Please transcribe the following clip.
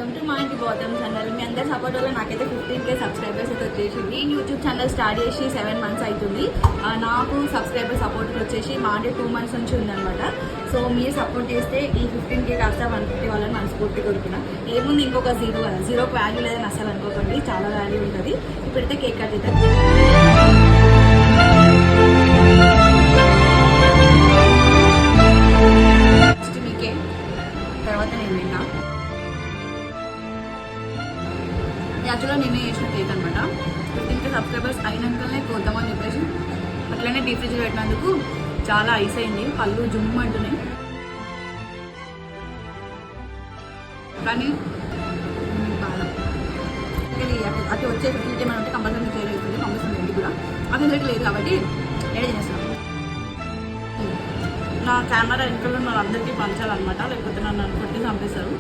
Welcome to మా ఇంటి Gautam channel. మీ అందరి సపోర్ట్ వల్ల నాకైతే 15K సబ్స్క్రైబర్స్ అయితే వచ్చేసింది. నేను యూట్యూబ్ ఛానల్ స్టార్ట్ చేసి 7 months అవుతుంది. నాకు సబ్స్క్రైబర్ సపోర్ట్ వచ్చేసి మా అంటే 2 months నుంచి ఉందన్నమాట. సో మీరు సపోర్ట్ చేస్తే ఈ 15K కాస్త 150 వాళ్ళని మనస్ఫూర్తి కోరుకున్నా. ఏముంది ఇంకొక జీరో కదా, జీరోకి వాల్యూ లేదని అసలు అనుకోకండి, చాలా వాల్యూ ఉంటుంది. ఇప్పుడైతే కేక్ కట్ అవుతుంది. తర్వాత నేను విన్నా యాక్చువల్గా నేనే చేసిన కేక్ అనమాట. 15K సబ్స్క్రైబర్స్ అయినాకనే కోద్దామని చెప్పేసి అట్లనే డీప్ ఫ్రిడ్జ్లో పెట్టినందుకు చాలా ఐస్ అయింది, పళ్ళు జుమ్ అంటున్నాయి. కానీ బాగా అటు వచ్చే ఫెసిలిటీ ఏమంటే కంపల్సరీ క్లియర్ అవుతుంది, పంపిస్తుంది ఇంటికి కూడా. ఆ ఫెసిలిటీ లేదు కాబట్టి నేనే తినేస్తాను. నా కెమెరా వెనుకలో వాళ్ళందరికీ పంచాలన్నమాట, లేకపోతే నన్ను కొట్టి చంపేస్తారు.